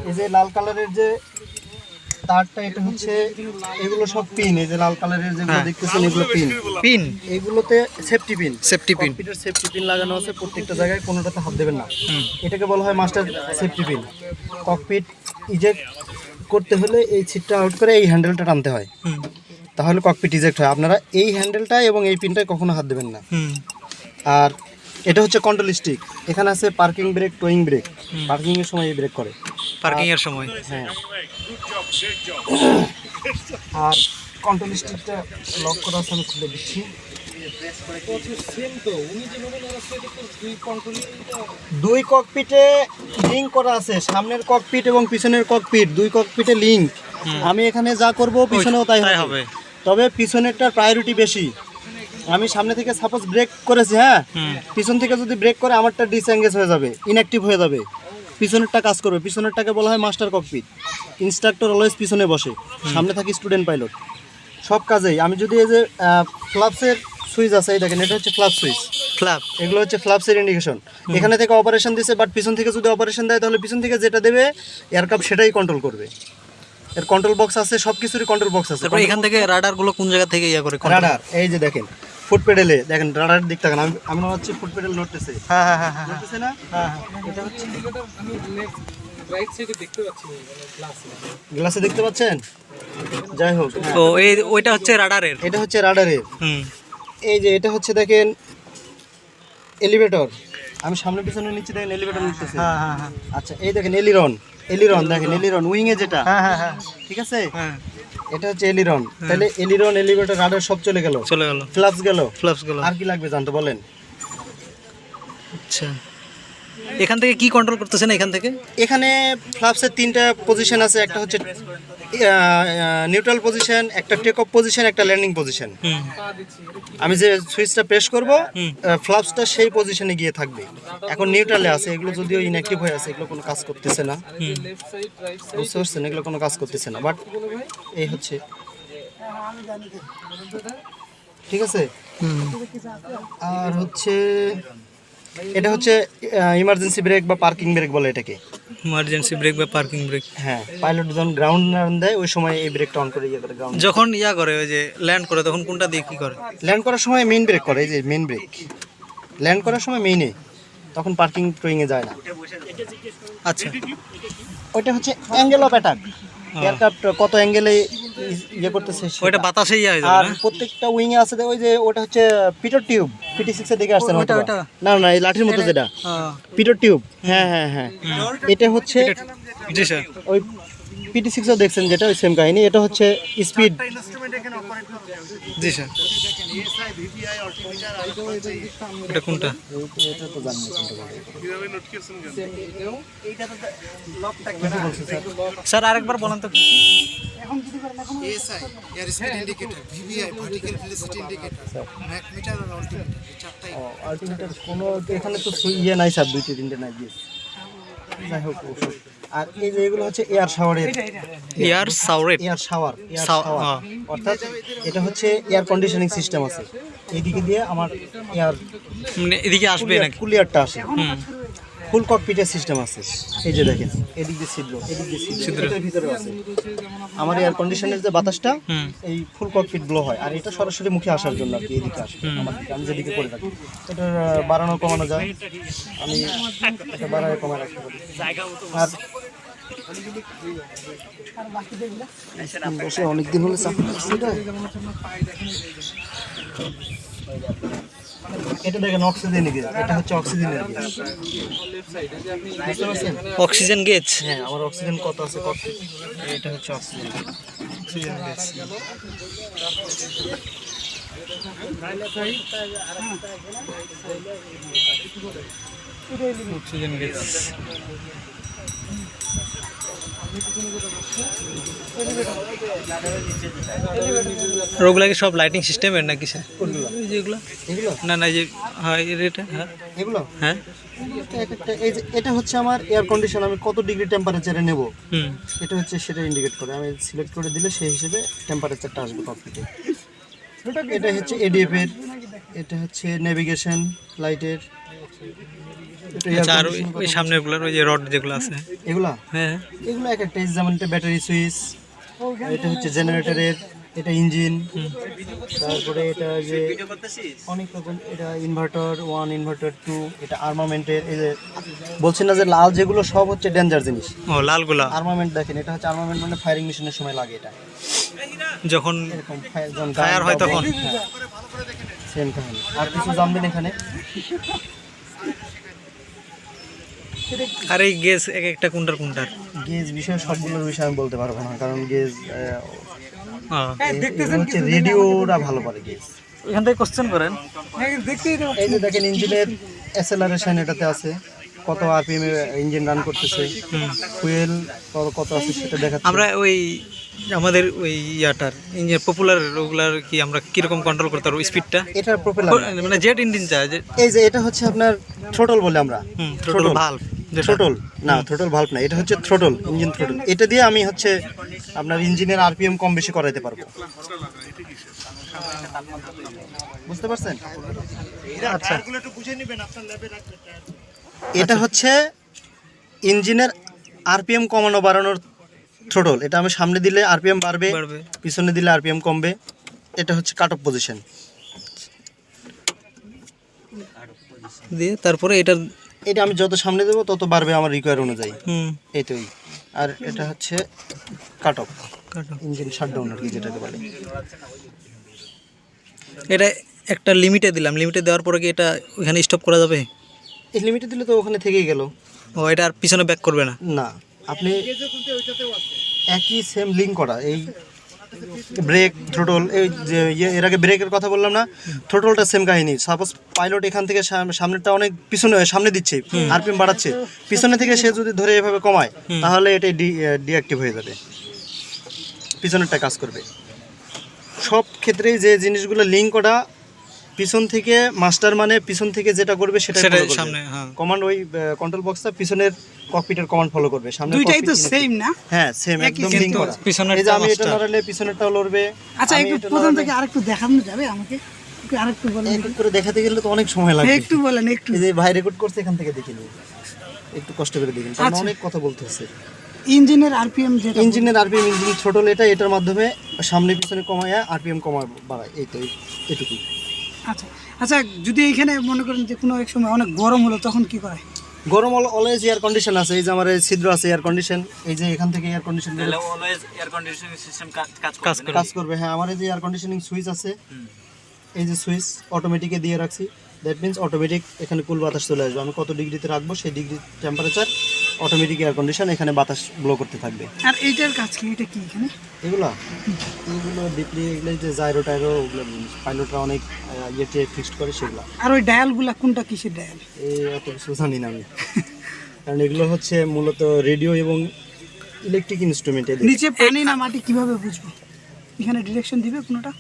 এই যে লাল কালারের যে তারটা, এটা হচ্ছে এগুলো সব পিন। এই যে লাল কালারের যেগুলো দেখতেছেন এগুলো পিন। এগুলোতে সেফটি পিন ককপিটের সেফটি পিন লাগানো আছে প্রত্যেকটা জায়গায়, কোনোটাতে হাত দেবেন না। এটাকে বলা হয় master safety pin. Cockpit eject করতে হলে এই ছিটটা আউট করে এই হ্যান্ডেলটা টানতে হয়, তাহলে ককপিট ইজেক্ট হয়। আপনারা এই হ্যান্ডেলটা এবং এই পিনটায় কখনো হাত দেবেন না। আর এটা হচ্ছে কন্ট্রোল স্টিক। এখানে আছে পার্কিং ব্রেক, টোয়িং ব্রেক। পার্কিং এর সময় এই ব্রেক করে, পার্কিং এর সময়। হ্যাঁ। আর কন্ট্রোল স্টিকটা লক করা আছে, আমি খুলে দিচ্ছি। দুই ককপিটে লিঙ্ক করা আছে, সামনের ককপিট এবং পিছনের ককপিট, দুই ককপিটে লিঙ্ক। আমি এখানে যা করব পিছনেও তাই হবে, তবে পিছনেরটার প্রায়োরিটি বেশি। আমি সামনে থেকে সাপোজ ব্রেক করেছি, হ্যাঁ, পিছন থেকে যদি ব্রেক করে আমারটা ডিসএঙ্গেজ হয়ে যাবে, ইনঅ্যাক্টিভ হয়ে যাবে, পিছনেরটা কাজ করবে। পিছনেরটাকে বলা হয় মাস্টার ককপিট। ইনস্ট্রাক্টর অলওয়েজ পিছনে বসে, সামনে থাকি স্টুডেন্ট পাইলট। সব কাজেই আমি যদি এই যে ফ্লাপসের সুইচ আছে, এই দেখেন, এটা হচ্ছে ফ্লাপ সুইচ, ফ্লাপ, এগুলো হচ্ছে ফ্লাপসের ইন্ডিকেশন। এখানে থেকে অপারেশন দিছে, বাট পিছন থেকে যদি অপারেশন দেয় তাহলে পিছন থেকে যেটা দেবে এয়ারক্রাফট সেটাই কন্ট্রোল করবে। এর কন্ট্রোল বক্স আছে, সব কিছুরই কন্ট্রোল বক্স আছে। তারপর এখান থেকে রাডারগুলো কোন জায়গা থেকে ইয়া করে? রাডার এই যে দেখেন, ফুট পেডেলে দেখেন, রাডারের দিক থাকেন, আমি মনে হচ্ছে ফুট পেডেল নড়তেছে। হ্যাঁ, নড়তেছে না? এটা হচ্ছে আমি রাইট সাইডে দেখতে পাচ্ছি, গ্লাসে দেখতে পাচ্ছেন? যাই হোক, তো ওইটা হচ্ছে রাডারের, এটা হচ্ছে রাডারের। এই যে এটা হচ্ছে দেখেন এলিভেটর। আমি সামনে পিছনে নিচে দেখেন এলিভেটর নিতেছে। আচ্ছা, এই দেখেন এলিরন দেখেন, এলিরন উইং এ যেটা, ঠিক আছে, এটা হচ্ছে এলিরন। তাহলে এলিরন, এলিভেটর, রাডার সব চলে গেল। ফ্লাপস গেল। আর কি লাগবে জানতে বলেন? আচ্ছা, এখান থেকে কি কন্ট্রোল করতেছেন? এখানে ফ্লাপসের তিনটা পজিশন আছে, একটা হচ্ছে নিউট্রাল পজিশন, একটা টেক অফ পজিশন, একটা ল্যান্ডিং পজিশন। আমি যে সুইচটা প্রেস করব, ফ্লাপসটা সেই পজিশনে গিয়ে থাকবে। এখন নিউট্রালে আছে, এগুলো যদিও ইনঅ্যাক্টিভ হয়ে আছে, এগুলো কোনো কাজ করতেছে না, বুঝতে পারছেন? এগুলো কোনো কাজ করতেছে না, বাট এই হচ্ছে, ঠিক আছে। আর হচ্ছে এটা হচ্ছে ইমার্জেন্সি ব্রেক বা পার্কিং ব্রেক বলে এটাকে। ইমার্জেন্সি ব্রেক বা পার্কিং ব্রেক। হ্যাঁ, পাইলট যখন গ্রাউন্ড দেয় ওই সময় এই ব্রেকটা অন করে করে গ্রাউন্ড। যখন করে ওই যে ল্যান্ড করে, তখন কোনটা দিয়ে কি করে? ল্যান্ড করার সময় মেইন ব্রেক করে, এই যে মেইন ব্রেক। ল্যান্ড করার সময় মেইনে, তখন পার্কিং টোয়িং এ যায় না। আচ্ছা, ওইটা হচ্ছে অ্যাঙ্গেল অফ অ্যাটাক। এয়ারক্রাফট কত অ্যাঙ্গেলে ইয়ে করতেছে ওইটা বাতাসেই যায়। আর প্রত্যেকটা উইং এ আছে ওই যে, ওটা হচ্ছে পিটর টিউব। PT6 এর দিকে আসছে না, এই লাঠির মতো যেটা পিটর টিউব। হ্যাঁ, এটা হচ্ছে, জি স্যার, ওই PT6 এ দেখছেন যেটা, ওই সেম কাহিনী। এটা হচ্ছে স্পিড। জি স্যার, এটা কোনটা? এটা তো জানি না কোনটা। স্যার আরেকবার বলেন তো। ASI air speed indicator, VVI vertical velocity indicator, mach meter আর অল্টিমিটার, এই চারটাই। অল্টিমিটার কোনো এখানে তো ইয়ে নাই স্যার, দুইটা তিনটে নাই দিয়ে। যাই হোক, আর এই যে এগুলো হচ্ছে এয়ার শাওয়ারের, এয়ার শাওয়ার, অর্থাৎ এটা হচ্ছে এয়ার কন্ডিশনিং সিস্টেম আছে। এইদিকে দিয়ে আমার এয়ার, মানে এদিকে আসবে নাকি কুলিয়ারটা আসে। ফুল ককপিটের সিস্টেম আছে। এই যে দেখেন, এদিক দিয়ে ছিদ্র, এদিক দিয়ে ছিদ্র, এটার ভিতরে আছে আমার এয়ার কন্ডিশনের যে বাতাসটা, এই ফুল ককপিট ব্লো হয়। আর এটা সরাসরি মুখে আসার জন্য আর কি, এদিকে আসে আমার দিকে, আমি যেদিকে করে রাখি। এটা বাড়ানো কমানো যায়, আমি এটা বাড়ায় কমায় রাখতে পারি। আর বসে অনেকদিন হলে চাকরি করছি। এটা দেখেন অক্সিজেন গেজ, এটা হচ্ছে অক্সিজেনের গেজ। Oxygen gauge. হ্যাঁ, আমার অক্সিজেন কত আছে, কত, এটা হচ্ছে অক্সিজেন গেজ। Oxygen gauge. ওগুলা কি সব লাইটিং সিস্টেমের নাকি স্যার? যেগুলো না যে এগুলো, হ্যাঁ, এটা হচ্ছে আমার এয়ার কন্ডিশন, আমি কত ডিগ্রি টেম্পারেচারে নেব, এটা হচ্ছে সেটা ইন্ডিকেট করে। আমি সিলেক্ট করে দিলে সেই হিসেবে টেম্পারেচারটা আসবে ককপিটে। এটা হচ্ছে ADF এর, এটা হচ্ছে নেভিগেশন লাইটের, এটা air আচ্ছা, আর conditioning ওই করা সামনেরগুলোর ওই যে রড যেগুলো আছে, এগুলা হ্যাঁ এগুলো এক একটা যেমন এটা ব্যাটারি সুইচ, এটা হচ্ছে জেনারেটরের, এটা ইঞ্জিন, তারপরে এটা যে অনেক রকম, এটা ইনভার্টার 1 ইনভার্টার 2, এটা আর্মামেন্টের। এই যে বলছেন না যে লাল যেগুলো সব হচ্ছে ডেঞ্জার জিনিস। ও লালগুলা আর্মামেন্ট দেখেন, এটা হচ্ছে আর্মামেন্ট মানে ফায়ারিং মেশিনের সময় লাগে এটা, যখন এরকম যখন ফায়ার হয় তখন। সেম কাহিনী। আর কিছু জানবেন এখানে? আর এই গ্যাস এক একটা কোনটার গেজ বিষয়ে সবগুলোর বিষয়ে আমি বলতে পারবো না, কারণ গেজ ও, হচ্ছে রেডিওটা ভালো পারে গেজ। এখান থেকে কোশ্চেন করেন। এই যে দেখেন ইঞ্জিনের অ্যাসেলারেশন এটাতে আছে, কত আরপিএম এ ইঞ্জিন রান করতেছে, ফুয়েল কত আছে সেটা দেখাচ্ছে। আমরা ওই আমাদের ওই ইয়াটার ইঞ্জিন পপুলার ওগুলার কি আমরা কিরকম কন্ট্রোল করতে পারবো স্পিডটা? এটা প্রপেলার মানে জেট ইঞ্জিন চাই যে এই যে এটা হচ্ছে আপনার থ্রোটল বলে আমরা, টোটাল ভালভ থ্রোটল না, থ্রোটল ভাল্ব না, এটা হচ্ছে থ্রোটল, ইঞ্জিন থ্রোটল। এটা দিয়ে আমি হচ্ছে আপনার ইঞ্জিনের আরপিএম কম বেশি করাইতে পারবো, বুঝতে পারছেন? আচ্ছা, এটা হচ্ছে ইঞ্জিনের আরপিএম কমানো বাড়ানোর থ্রোটল। এটা আমি সামনে দিলে আরপিএম বাড়বে, বাড়বে। পিছনে দিলে আরপিএম কমবে। এটা হচ্ছে কাট অফ পজিশন। দিয়ে তারপরে এটা এটা আমি যত সামনে দেবো তত বাড়বে আমার রিকোয়ার অনুযায়ী, হুম এইটাই। আর এটা হচ্ছে কাট অফ, কাটো। ইঞ্জিন শাটডাউন আর কি যেটাকে বলে। এটা একটা লিমিটে দিলাম, লিমিটে দেওয়ার পরে কি এটা ওখানে স্টপ করা যাবে? এই লিমিটে দিলে তো ওখানে থেকেই গেল। ও, এটা আর পিছনে ব্যাক করবে না? না, আপনি একই সেম লিঙ্ক করা, এই ব্রেক থ্রোটল, এই যে এর আগে ব্রেকের কথা বললাম না, থ্রোটলটা সেম কাহিনী। সাপোজ পাইলট এখান থেকে সামনেরটা অনেক পিছনে সামনে দিচ্ছে, আরপিএম বাড়াচ্ছে, পিছনে থেকে সে যদি ধরে এভাবে কমায় তাহলে এটাই ডিঅ্যাক্টিভ হয়ে যাবে, পিছনেরটা কাজ করবে। সব ক্ষেত্রেই যে জিনিসগুলো লিঙ্ক করা, পিছন থেকে মাস্টার মানে পিছন থেকে যেটা করবে সেটা সামনে, হ্যাঁ। কমান্ড, ওই কন্ট্রোল বক্সটা পিছনের ককপিটের কমান্ড ফলো করবে। সামনে দুইটাই তো সেম না? হ্যাঁ সেম, একদম লিঙ্ক করা। পিছনের এই যে আমি এটা নড়ালে পিছনেরটাও লড়বে। আচ্ছা, আমি একটু এটা প্রথম নড়ালে- থেকে আরেকটু দেখানো যাবে আমাকে? একটু আরেকটু বলেন, এক এক করে দেখাতে গেলে তো অনেক সময় লাগবে। একটু বলেন একটু। এই যে ভাই রেকর্ড করছে, এখান থেকে দেখে নিন, একটু কষ্ট করে দেখুন, কারণ আচ্ছা। অনেক কথা বলতে হচ্ছে। ইঞ্জিনের আরপিএম যেটা ইঞ্জিনের আরপিএম, ইঞ্জিন থ্রোটল এটা, এটার মাধ্যমে সামনে পিছনে কমায় আরপিএম বাড়ায়, এই তো এটুকুই। আচ্ছা আচ্ছা, যদি এখানে মনে করেন যে কোনো এক সময় অনেক গরম হলো তখন কি করে? গরম অলওয়েজ এয়ার কন্ডিশন আছে, এই যে আমার এই ছিদ্র আছে এয়ার কন্ডিশন, এই যে এখান থেকে এয়ার কন্ডিশন কাজ করবে। হ্যাঁ, আমার এই যে এয়ার কন্ডিশনিং সুইচ আছে, এই যে সুইচ অটোমেটিকে দিয়ে রাখছি, দ্যাট মিন্স অটোমেটিক এখানে কুল বাতাস চলে আসবে। আমি কত ডিগ্রিতে রাখবো সেই degree temperature, automatic air condition, এখানে বাতাস ব্লো করতে থাকবে। আর এইটার কাজ কি? এটা কি এখানে? এগুলো ডিপলি, এগুলো যে জাইরো টাইরো, ওগুলো পাইলটরা অনেক ইয়েতে ফিক্সড করে সেগুলো। আর ওই ডায়ালগুলা কোনটা কিসের ডায়াল? এই অত কিছু জানি না আমি, কারণ এগুলো হচ্ছে মূলত রেডিও এবং ইলেকট্রিক ইনস্ট্রুমেন্ট। নিচে পানি না মাটি কিভাবে বুঝবো? এখানে ডিরেকশন দিবে কোনটা?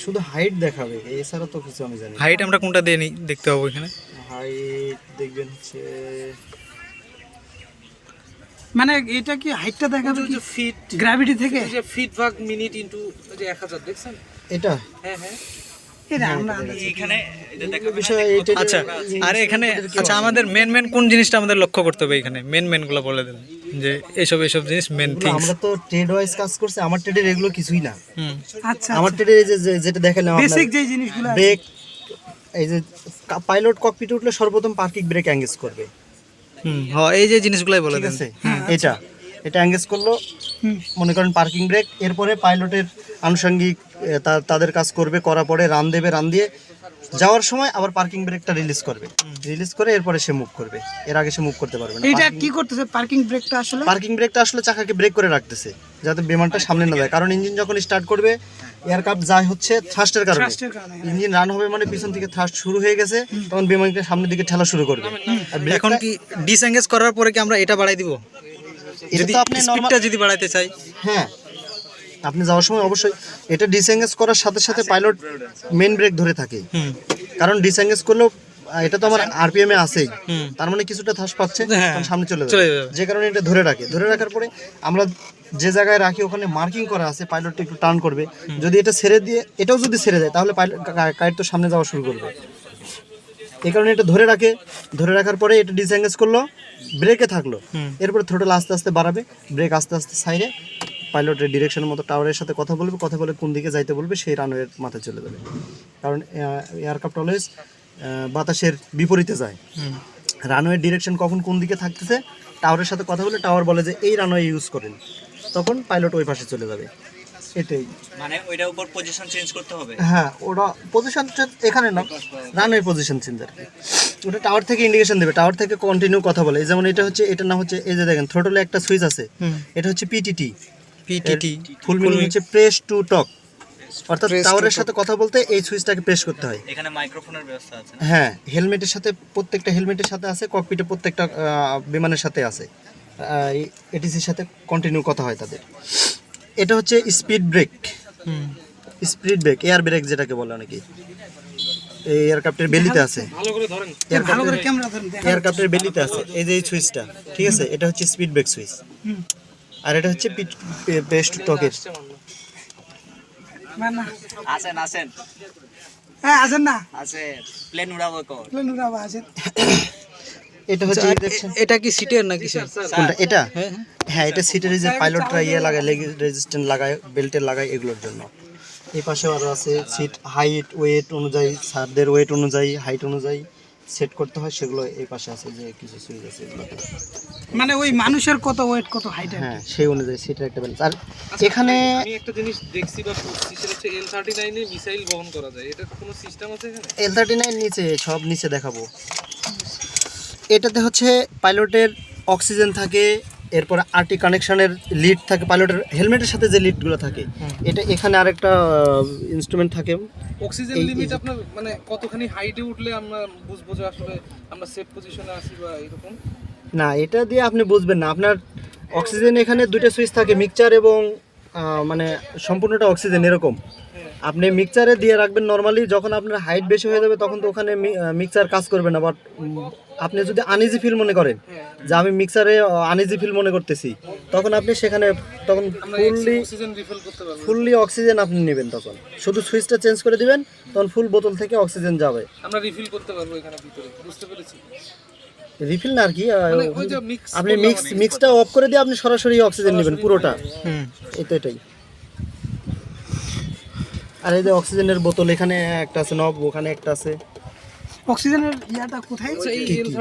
শুধু হাইট দেখাবে, এছাড়া তো কিছু আমি জানি না। হাইট আমরা কোনটা দিয়ে দেখতে পাবো এখানে? হাইট দেখবেন হচ্ছে, মানে এটা কি হাইটটা দেখাবে কি ফিট গ্র্যাভিটি থেকে? যে ফিট ভাগ মিনিট ইনটু যে 1000 দেখছেন? এটা এটা আমরা এখানে বিষয় এটা। আচ্ছা, আর এখানে আচ্ছা আমাদের মেন কোন জিনিসটা আমাদের লক্ষ্য করতে হবে এখানে? মেনগুলো বলে দেন যে এইসব জিনিস মেন থিংস। আমরা তো ট্রেড ওয়াইজ কাজ করছি, আমার ট্রেডের এগুলো কিছুই না। আচ্ছা, আমার ট্রেডের এই যে যেটা দেখালাম বেসিক যে জিনিসগুলো আছে। ব্রেক, এই যে পাইলট ককপিটে উঠলে সর্বপ্রথম পার্কিং ব্রেক এঙ্গেজ করবে, হ্যাঁ, এই যে জিনিসগুলাই বলে ঠিক দেন। আছে? এটা এঙ্গেজ করলো, মনে করেন পার্কিং ব্রেক। এরপরে পাইলটের আনুষঙ্গিক তাদের কাজ করবে, করার পরে রান দেবে, রান দিয়ে যাওয়ার সময় আবার পার্কিং ব্রেকটা রিলিজ করবে, রিলিজ করে এরপরে সে মুভ করবে, এর আগে সে মুভ করতে পারবে না। এটা কি করতেছে পার্কিং ব্রেকটা আসলে? পার্কিং ব্রেকটা আসলে চাকাকে ব্রেক করে রাখতেছে যাতে বিমানটা সামনে না যায়, কারণ ইঞ্জিন যখন স্টার্ট করবে এয়ারক্রাফট যায় হচ্ছে থ্রাস্টের কারণে। Thrust-এর কারণে, হ্যাঁ। ইঞ্জিন রান হবে মানে পিছন থেকে থ্রাস্ট শুরু হয়ে গেছে, তখন বিমানকে সামনের দিকে ঠেলা শুরু করবে। আর এখন কি ডিসএঙ্গেজ করার পরে কি আমরা এটা বাড়াই দিব? যদি আপনি স্পিডটা যদি বাড়াইতে চাই, হ্যাঁ, আপনি যাওয়ার সময় অবশ্যই এটা ডিসএঙ্গেজ করার সাথে সাথে পাইলট মেন ব্রেক ধরে থাকে, কারণ ডিসএঙ্গেজ করলেও এটা তো আমার আরপিএম এ আছেই, তার মানে কিছুটা থ্রাস্ট পাচ্ছে, হ্যাঁ, তখন সামনে চলে চলে যাবে, যাবে। যে কারণে এটা ধরে রাখে। ধরে রাখার পরে আমরা যে জায়গায় রাখি ওখানে মার্কিং করা আছে, পাইলটটা একটু টার্ন করবে, যদি এটা ছেড়ে দিয়ে, এটাও যদি ছেড়ে যায় তাহলে পাইলট কাইট তো সামনে যাওয়া শুরু করবে। এই কারণে এটা ধরে রাখার পরে এটা ডিসএঙ্গেজ করলো, ব্রেকে থাকলো, এরপরে থ্রোটল আস্তে আস্তে বাড়াবে, ব্রেক আস্তে আস্তে সাইডে, পাইলটের ডিরেকশনের মতো টাওয়ারের সাথে কথা বলে কোন দিকে যাইতে বলবে সেই রানওয়ের মাথায় চলে যাবে। কারণ এয়ারক্রাফট অলওয়েজ বাতাসের বিপরীতে যায়। রানওয়ের ডিরেকশন কখন কোন দিকে থাকতেছে টাওয়ারের সাথে কথা বলে টাওয়ার বলে যে এই রানওয়ে ইউজ করেন, তখন পাইলট ওই পাশে চলে যাবে। এটাই মানে ওইটার উপর পজিশন চেঞ্জ করতে হবে। হ্যাঁ, ওটা পজিশন এখানে না, রানের পজিশন চেঞ্জ আর কি। ওটা টাওয়ার থেকে ইন্ডিকেশন দেবে, টাওয়ার থেকে কন্টিনিউ কথা বলে। যেমন এটা হচ্ছে, এটা না হচ্ছে, এই যে দেখেন থ্রোটলে একটা সুইচ আছে, এটা হচ্ছে পিটিটি। ফুল মিনিং হচ্ছে প্রেস টু টক, অর্থাৎ টাওয়ারের সাথে কথা বলতে এই সুইচটাকে প্রেস করতে হয়। এখানে মাইক্রোফোনের ব্যবস্থা আছে। হ্যাঁ, হেলমেটের সাথে, প্রত্যেকটা হেলমেটের সাথে আছে, ককপিটে প্রত্যেকটা বিমানের সাথে আছে, এটিসির সাথে কন্টিনিউ কথা হয় তাদের। এটা হচ্ছে স্পিড ব্রেক, এয়ার ব্রেক যেটাকে বলে অনেকে। এই এয়ারক্রাফটের বেলিতে আছে, এয়ারক্রাফটের বেলিতে আছে এই যে এই সুইচটা, ঠিক আছে? এটা হচ্ছে স্পিড ব্রেক সুইচ, আর এটা হচ্ছে প্রেস টু টকের। আসেন হ্যাঁ আসেন না, প্লেন উড়াবো কর। আসেন। এটা হচ্ছে, দেখছেন এটা কি সিটের নাকি স্যার? কোনটা? এটা হ্যাঁ, এটা সিটের যে পাইলটরা লাগায়, লেগ রেজিস্ট্যান্ট লাগায়, বেল্টের লাগায়, এগুলোর জন্য। এই পাশে আরও আছে সিট, হাইট ওয়েট অনুযায়ী, স্যারদের ওয়েট অনুযায়ী, হাইট অনুযায়ী সেট করতে হয়, সেগুলো এই পাশে আছে, যে কিছু সুইচ আছে এগুলোতে। মানে ওই মানুষের কত ওয়েট, কত হাইট। হ্যাঁ, সেই অনুযায়ী সিটের একটা ব্যালেন্স। আর এখানে আমি একটা জিনিস দেখছি বা পড়ছি, সেটা হচ্ছে L39 এ মিসাইল বহন করা যায়। এটা কোনো সিস্টেম আছে এখানে? L39 নিচে, সব নিচে দেখাবো। এটাতে হচ্ছে পাইলটের অক্সিজেন থাকে, এরপরে আরটি কানেকশনের লিড থাকে, পাইলটের হেলমেটের সাথে যে লিডগুলো থাকে, এটা এখানে আরেকটা ইনস্ট্রুমেন্ট থাকে। অক্সিজেন লিমিট আপনার মানে কতখানি হাইটে উঠলে আমরা বুঝবো যে আসলে আমরা সেফ পজিশনে আছি বা এরকম? না, এটা দিয়ে আপনি বুঝবেন না। আপনার অক্সিজেন এখানে দুটো সুইচ থাকে, মিক্সচার এবং মানে সম্পূর্ণটা অক্সিজেন এরকম। আপনি মিক্সচারে দিয়ে রাখবেন নর্মালি, যখন আপনার হাইট বেশি হয়ে যাবে তখন তো ওখানে মিক্সচার কাজ করবে না। বাট আপনি যদি আনইজি ফিল মনে করেন যে আমি মিক্সচারে আনইজি ফিল মনে করতেছি, তখন আপনি সেখানে তখন অক্সিজেন রিফিল করতে পারবো, ফুললি অক্সিজেন আপনি নেবেন। তখন শুধু সুইচটা চেঞ্জ করে দিবেন, তখন ফুল বোতল থেকে অক্সিজেন যাবে। আমরা রিফিল করতে পারবো এখানে ভিতরে, বুঝতে পেরেছি? রিফিল না আর কি, ওই যে মিক্স, আপনি মিক্সটা অফ করে দিয়ে আপনি সরাসরি অক্সিজেন নেবেন পুরোটা। এটাই। আর এই যে অক্সিজেনের বোতল এখানে একটা আছে, নব ওখানে একটা আছে। অক্সিজেনের ইয়াটা কোথায়?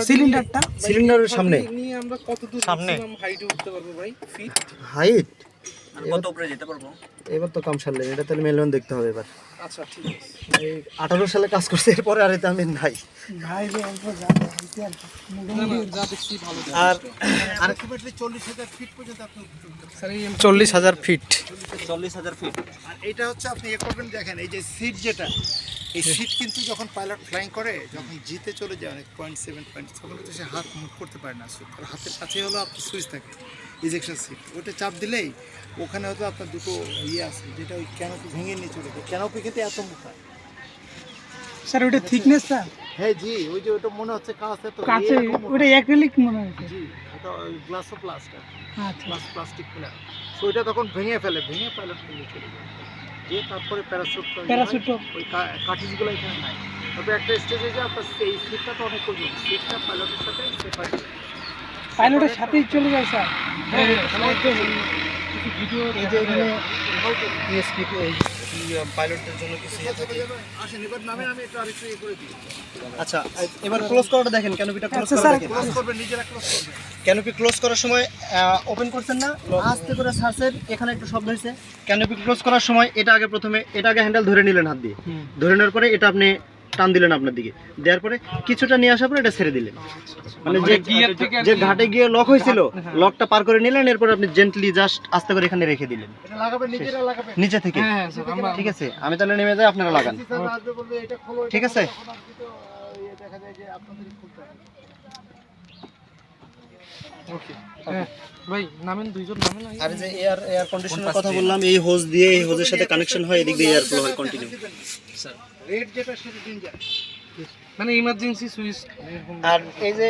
সিলিন্ডারটা সিলিন্ডারের সামনে। নিয়ে আমরা কতদূর ম্যাক্সিমাম হাইটে উঠতে পারবো ভাই? ফিট হাইট কত উপরে যেতে পারবো? এবার তো কম সারলেন, এটা তাহলে মেলন দেখতে হবে এবার। আচ্ছা ঠিক আছে। এই 18 সালে কাজ করছে, এরপরে আর এটা আমি নাই। ভাই যে অল্প যা না না, যা দেখছি ভালো। আর আলটিমেটলি 40,000 ফিট পর্যন্ত আপনি উঠতে পারবেন। স্যার এই 40,000 ফিট। 40,000 ফিট। আর এটা হচ্ছে আপনি করবেন, দেখেন এই যে সিট যেটা, এই সিট কিন্তু যখন পাইলট ফ্লাইং করে, যখন জিতে চলে যায় অনেক 0.7 তখন কিন্তু সে হাত মুভ করতে পারে না। আর হাতের কাছে হলো আপনার সুইচ থাকে, ইজেকশন সিট, ওটা চাপ দিলেই ওখানে হয়তো আপনার দুটো আছে, যেটা ওই ক্যানোপি ভেঙে নিয়ে চলে যায়। ক্যানোপি কিন্তু এত মোটা। স্যার ওটা থিকনেসটা? হ্যাঁ জি, ওই যে ওটা মনে হচ্ছে কাছে, তো কাছে ওটা অ্যাক্রিলিক মনে হচ্ছে। জি, এটা ওই গ্লাসও প্লাস্টার, আচ্ছা, প্লাস্টিক প্লাস। তো ওইটা তখন ভেঙে পাইলট নিয়ে চলে যায়। যে তারপরে প্যারাসুট, ওই কাঠিজগুলো এখানে নাই। তবে একটা স্টেজে যে আপনার এই সিটটা তো অনেক কঠিন, সিটটা পাইলটের সাথে সেপারেট, পাইলটের সাথেই চলে যায় স্যার। ভিডিও এই যে এখানে ইএসপি পাইলটদের জন্য কিছু ইয়ে থাকে। আসেন এবার নামে আমি একটু আরেকটু ইয়ে করে দিই। আচ্ছা, এবার ক্লোজ করাটা দেখেন, ক্যানোপিটা ক্লোজ করা দেখেন। ক্লোজ করবেন, নিজেরা ক্লোজ করবেন। ক্যানোপি ক্লোজ করার সময় ওপেন করছেন না, আস্তে করে সার্চের এখানে একটু শব্দ হয়েছে। ক্যানোপি ক্লোজ করার সময় এটা আগে হ্যান্ডেল ধরে নিলেন হাত দিয়ে, ধরে নেওয়ার পরে এটা আপনি টান দিলেন আপনার দিকে, দেওয়ার পরে কিছুটা নিয়ে আসার পরে এটা ছেড়ে দিলেন। মানে যে ঘাটে গিয়ে লক হয়েছিল, লকটা পার করে নিলেন, এরপর আপনি জেন্টলি জাস্ট আস্তে করে এখানে রেখে দিলেন এটা লাগাবেন, নিজেরা লাগাবেন নিচে থেকে। ঠিক আছে, আমি তাহলে নেমে যাই, আপনারা লাগান। স্যার আসবে বলবে এটা খোলো, ঠিক আছে। তখন আপনি তো দেখা যায় যে আপনাদেরই খুলতে হবে। ওকে হ্যাঁ ভাই, নামেন, দুইজন নামেন। আর যে এয়ার কন্ডিশনের কথা বললাম, এই হোজ দিয়ে, এই হোজের সাথে কানেকশন হয়, এদিক দিয়ে এয়ার ফ্লো হয় কন্টিনিউ। স্যার রেড যেটা সেটা ডেঞ্জার, মানে ইমার্জেন্সি সুইচ। আর এই যে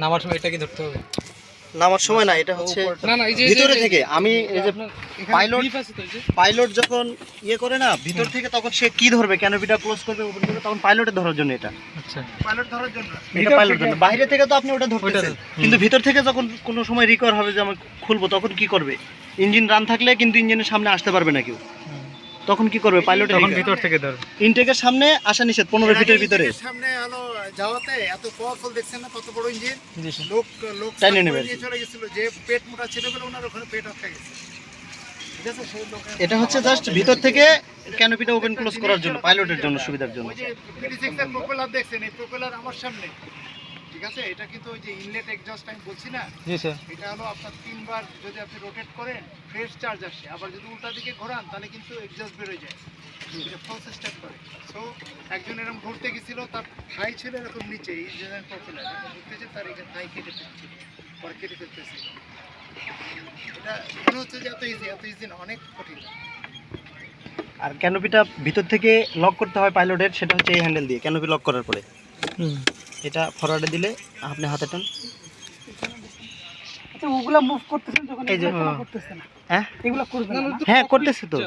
নামার সময় এটা কি ধরতে হবে? নামার সময় না, এটা হচ্ছে না না, এই যে ভিতরে থেকে আমি এই যে এখানে Pilot- grip আছে তো এই যে পাইলট যখন ইয়ে করে না ভিতর থেকে, তখন সে কি ধরবে, ক্যানোপিটা ক্লোজ করবে ওপেন করবে, তখন পাইলটে ধরার জন্য এটা। আচ্ছা পাইলট ধরার জন্য এটা পাইলট জন্য। বাইরে থেকে তো আপনি ওটা ধরতেছেন, কিন্তু ভিতর থেকে যখন কোনো সময় রিকভার হবে যে আমি খুলবো, তখন কি করবে? ইঞ্জিন রান থাকলে কিন্তু ইঞ্জিনের সামনে আসতে পারবে না কেউ, তখন কি করবে? পাইলট তখন ভিতর থেকে ধরবে। ইনটেকের সামনে আসা নিষেধ 15 ফিটের ভিতরে। সামনে হলো যাওয়াতে এত পাওয়ারফুল দেখছেন না, কত বড় ইঞ্জিন। জি স্যার। লোক টাইনে নেবে। নিয়ে চলে গেছিল, যে পেট মোটা ছিল বলে ওনার ওখানে পেট আটকে গেছে। ঠিক আছে, সেই লোকের এটা হচ্ছে জাস্ট ভিতর থেকে ক্যানোপিটা ওপেন ক্লোজ করার জন্য, পাইলটের জন্য, সুবিধার জন্য। ওই যে PD6 এর প্রপেলার দেখছেন, এই প্রপেলার আমার সামনে। ঠিক আছে, এটা কিন্তু ওই যে ইনলেট এক্সজস্ট আমি বলছি না, জি স্যার। এটা হলো আপনার 3 বার যদি আপনি রোটেট করেন ফ্রেশ চার্জ আসে, আবার যদি উল্টা দিকে ঘোরান তাহলে কিন্তু এক্সজস্ট বের হয়ে যায়, এটা ফলস স্টার্ট করে। সো একজন এরকম ঘুরতে গেছিল, তার থাই ছিল এরকম নিচে ইঞ্জিনের প্রপেলার, ঘুরতেছে তার এখানে থাই কেটে ফেলছিল, পরে কেটে ফেলতেছিল। এটা মনে হচ্ছে যে এত ইজি না, অনেক কঠিন। আর ক্যানোপিটা ভিতর থেকে লক করতে হয় পাইলটের, সেটা হচ্ছে এই হ্যান্ডেল দিয়ে। ক্যানোপি লক করার পরে এটা ফরওয়ার্ডে দিলে আপনি হাতে টান, আচ্ছা ওগুলা মুভ করতেছেন যখন এই যে, এগুলা করতেছে না, হ্যাঁ এগুলা করবে না? হ্যাঁ করতেছে তো।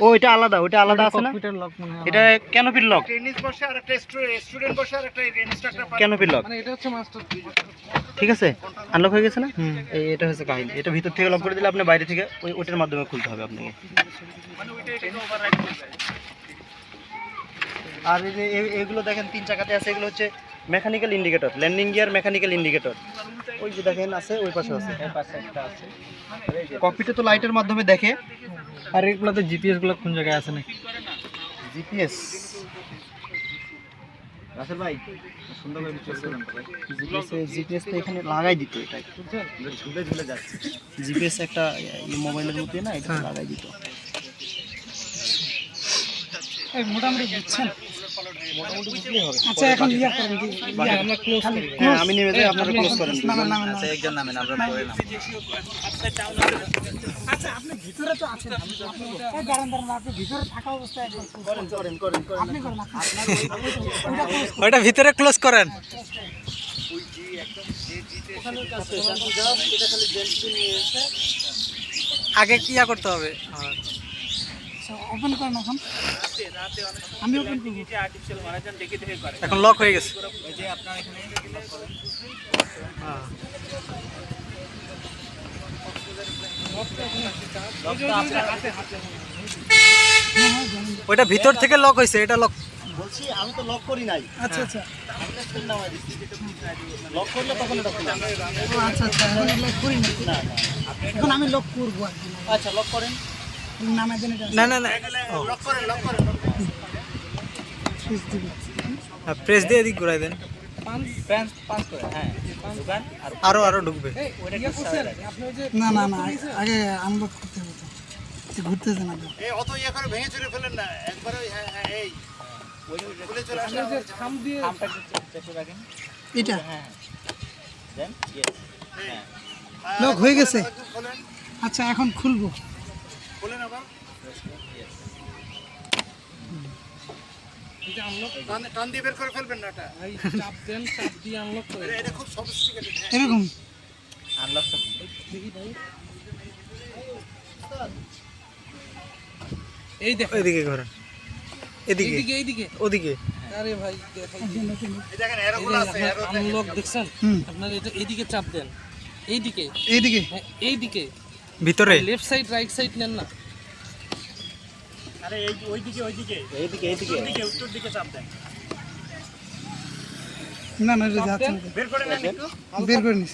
ও এটা আলাদা, ওটা আলাদা আছে না, কম্পিউটার লক মনে হয়। এটা ক্যানোপির লক, টেনিস বসে আর একটা স্টুডেন্ট বসে আর একটা ইনস্ট্রাক্টর। ক্যানোপির লক। মানে এটা হচ্ছে মাস্টার। ঠিক আছে, আনলক হয়ে গেছে না? এটা হচ্ছে কাহিনী। এটা ভিতর থেকে লক করে দিলে আপনি বাইরে থেকে ওইটার মাধ্যমে খুলতে হবে আপনাকে। মানে ওইটা এটাকে ওভাররাইড করে যায়। আর এই যে এগুলো দেখেন 3 চাকাতে আছে, এগুলো হচ্ছে mechanical indicator, landing gear mechanical indicator. ওই যে দেখেন আছে, ওই পাশে আছে, এই পাশে একটা আছে। ককপিটে তো লাইটের মাধ্যমে দেখে। আর এগুলোতে জিপিএস গুলো কোন জায়গায় আছে নাকি? জিপিএস রাসেল ভাই সুন্দরভাবে জিপিএস জিপিএস তো এখানে লাগাই দিত, এটা ঝুলে ঝুলে যাচ্ছে। জিপিএস একটা মোবাইলের মধ্যে না, এটা লাগাই দিত। এই মোটামুটি বুঝছেন? মোটামুটি বুঝলেই হবে। আচ্ছা এখন ইয়া করেন কি আমরা ক্লোজ করি। হ্যাঁ আমি নেমে যাই, আপনারা ক্লোজ করেন। আচ্ছা একজন নামেন, আমরা পরে নাম। আচ্ছা আপনি ভিতরে তো আছেন, এই দাঁড়ান দাঁড়ান, আপনি ভিতরে থাকা অবস্থায় একবার করেন করেন করেন করেন। আপনি করেন, ওইটা ভিতরে ক্লোজ করেন। আগে কি করতে হবে? ওপেন করেন এখন, আমি ওপেন করব। এখন লক হয়ে গেছে। ওইটা ভিতর থেকে লক হয়েছে, এটা লক। বলছি আমি তো লক করি নাই। আচ্ছা আচ্ছা লক করলে তখন এটা খোলা। ও আচ্ছা আচ্ছা, এখন লক করি না, না এখন আমি লক করবো আর কি। আচ্ছা লক করেন। নামে দেন এটা না না না, লক করেন, লক করেন। সুইচ দিবি। প্রেস দিয়ে এদিক ঘুরাই দেন, পাঁচ করে, হ্যাঁ দোকান আর আরো আরো ঢুকবে। আপনি ওই যে না না না, আগে আনলক করতে হবে তো, ঘুরতেছে না তো। এই অত ইয়ে করে ভেঙে চুরে ফেলেন না, একবারে ওই হ্যাঁ হ্যাঁ এই খুলে চলে আসে। আপনি যে থাম দিয়ে এটা দেন লক হয়ে গেছে। খোলেন, আচ্ছা এখন খুলবো। খোলেন আবার। এই যে আনলক টান দিয়ে বের করে ফেলবেন না, এটা ভাই চাপ দেন, চাপ দিয়ে আনলক করে। এটা খুব সফিস্টিকেটেড। এরকম দেখি ভাই, এই দেখো ওইদিকে ঘোরান, এদিকে এইদিকে এইদিকে। ওদিকে। আরে ভাই দেখাই, এই দেখেন এরোগুলো আছে, এরো দেখেন। আনলক দেখছেন? হুম। আপনার এটা এইদিকে চাপ দেন, এইদিকে, এইদিকে হ্যাঁ এইদিকে। ভিতরে লেফট সাইড রাইট সাইড নেন না। আরে এই ওইদিকে এইদিকে এইদিকে উত্তর দিকে চাপ দেন। না না এটা যাচ্ছে না, বের করে নেন একটু। বের করে নিস।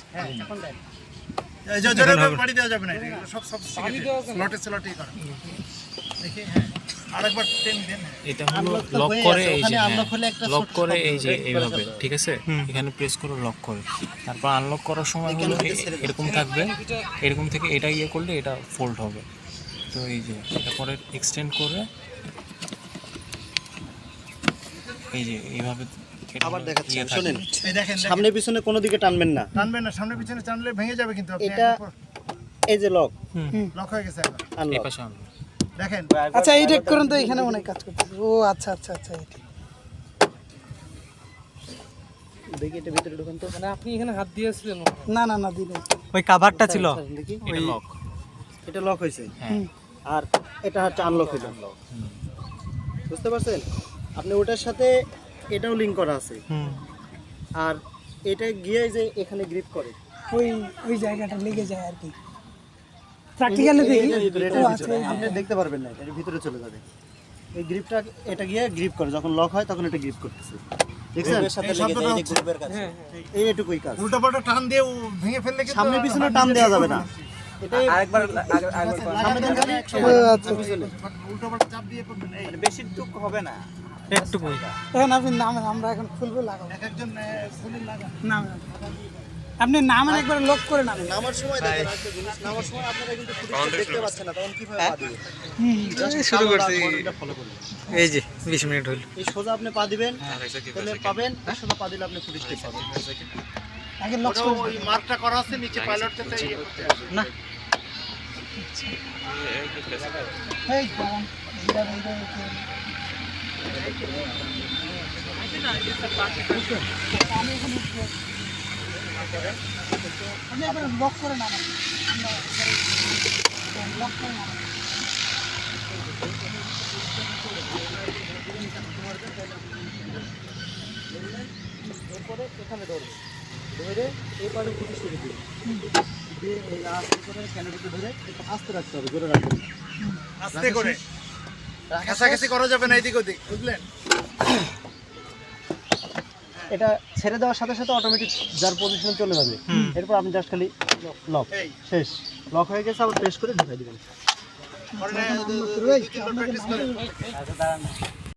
এই যে জোরে বাড়ি দেওয়া যাবে না, এগুলো সব পানি দেওয়া কেন? স্লটে স্লটেই করা। দেখি হ্যাঁ আরেকবার টেন দেন। এটা হলো Unlock তো লক হয়ে করে আছে, এই ওখানে যে unlock হলে একটা লক ছোট করে শব্দ এই যে break করে এইভাবে, শব্দ। ঠিক আছে, এখানে প্রেস করে লক করে, তারপর আনলক করার সময় হলো এখানে ছেড়ে দাও। এরকম থাকবে, এরকম থেকে এটা ইয়ে করলে এটা ফোল্ড হবে। তো এই যে এটা পরে এক্সটেন্ড করে এই যে এইভাবে এটা আবার দেখাচ্ছি ইয়ে শোনেন, থাকবে। এই দেখেন সামনে পিছনে কোনো দিকে টানবেন না। টানবেন না, সামনে পিছনে টানলে ভেঙে যাবে কিন্তু আপনি এটা এই যে লক লক হয়ে গেছে এখন। এই আনলক। পাশে আনলক। দেখেন আচ্ছা এইটা করেন তো, এখানে অনেক কাজ করতেছে। ও আচ্ছা আচ্ছা আচ্ছা, এইটা দেখি এটা ভিতরে ঢুকান তো। মানে আপনি এখানে হাত দিয়েছিলেন? না না না দিলে ওই কাভারটা ছিল, দেখি এটা লক। এটা লক হয়েছে। হ্যাঁ আর এটা হচ্ছে আনলক হইল, বুঝতে পারছেন? আপনি ওটার সাথে এটাও লিঙ্ক করা আছে, আর এটা গিয়ে যে এখানে গ্রিপ করে ওই ওই জায়গাটা লেগে যায় আর কি, প্র্যাকটিক্যালি দেখি। ও আচ্ছা, আপনি দেখতে পারবেন না, এর ভিতরে চলে যাবে এই গ্রিপটা, এটা গিয়ে গ্রিপ করে, যখন লক হয় তখন এটা গ্রিপ করতেছে, দেখছেন? এইটুকুই কাজ, উল্টাপাল্টা টান দিয়ে ভেঙে ফেললে কিন্তু সামনে পিছনে টান দেওয়া যাবে না, এটাই আরেকবার সামনে দেন খালি, আচ্ছা পিছনে। উল্টাপাল্টা চাপ দিয়ে করবেন এই বেশি টুক হবে না, একটুকুই। এখন আপনি নাম, আমরা এখন খুলবো, লাগাবো। একজন ফুলের লাগা নাম আপনি নামেন, একবার লক করে নামেন। নামার সময় দেখেন একটা জিনিস, নামার সময় আপনারা কিন্তু ফুটেজটা দেখতে পাচ্ছেন না, তখন কিভাবে পা দিবেন? শুরু করছি, ফলো করুন। এই যে 20 মিনিট হইল। এই সোজা আপনি পা দিবেন, তাহলে পাবেন, সোজা পা দিলে আপনি ফুটেজটা পাবেন। আগে লক ওটাও ওই মার্কটা করা আছে নিচে পাইলট থেকে ইয়ে করতে হবে। না এই বাবা, আপনি একবার লক করে নামেন, লক করে নামেন। এরপরে এখানে ধরবে, ধরে এই পারে ফুটেজ করে দিবে, দিয়ে এই আস্তে করে ক্যানোপিতে ধরে একটু আস্তে রাখতে হবে, জোরে রাখবেন না। আস্তে করে কাছাকাছি করা যাবে না এদিক ওদিক, বুঝলেন? এটা ছেড়ে দেওয়ার সাথে সাথে অটোমেটিক যার পজিশনে চলে যাবে, এরপর আপনি জাস্ট খালি লক, শেষ, লক হয়ে গেছে, আবার প্রেস করে ঢুকাই দিবেন। পরে 2-3 বার প্র্যাকটিস করেন।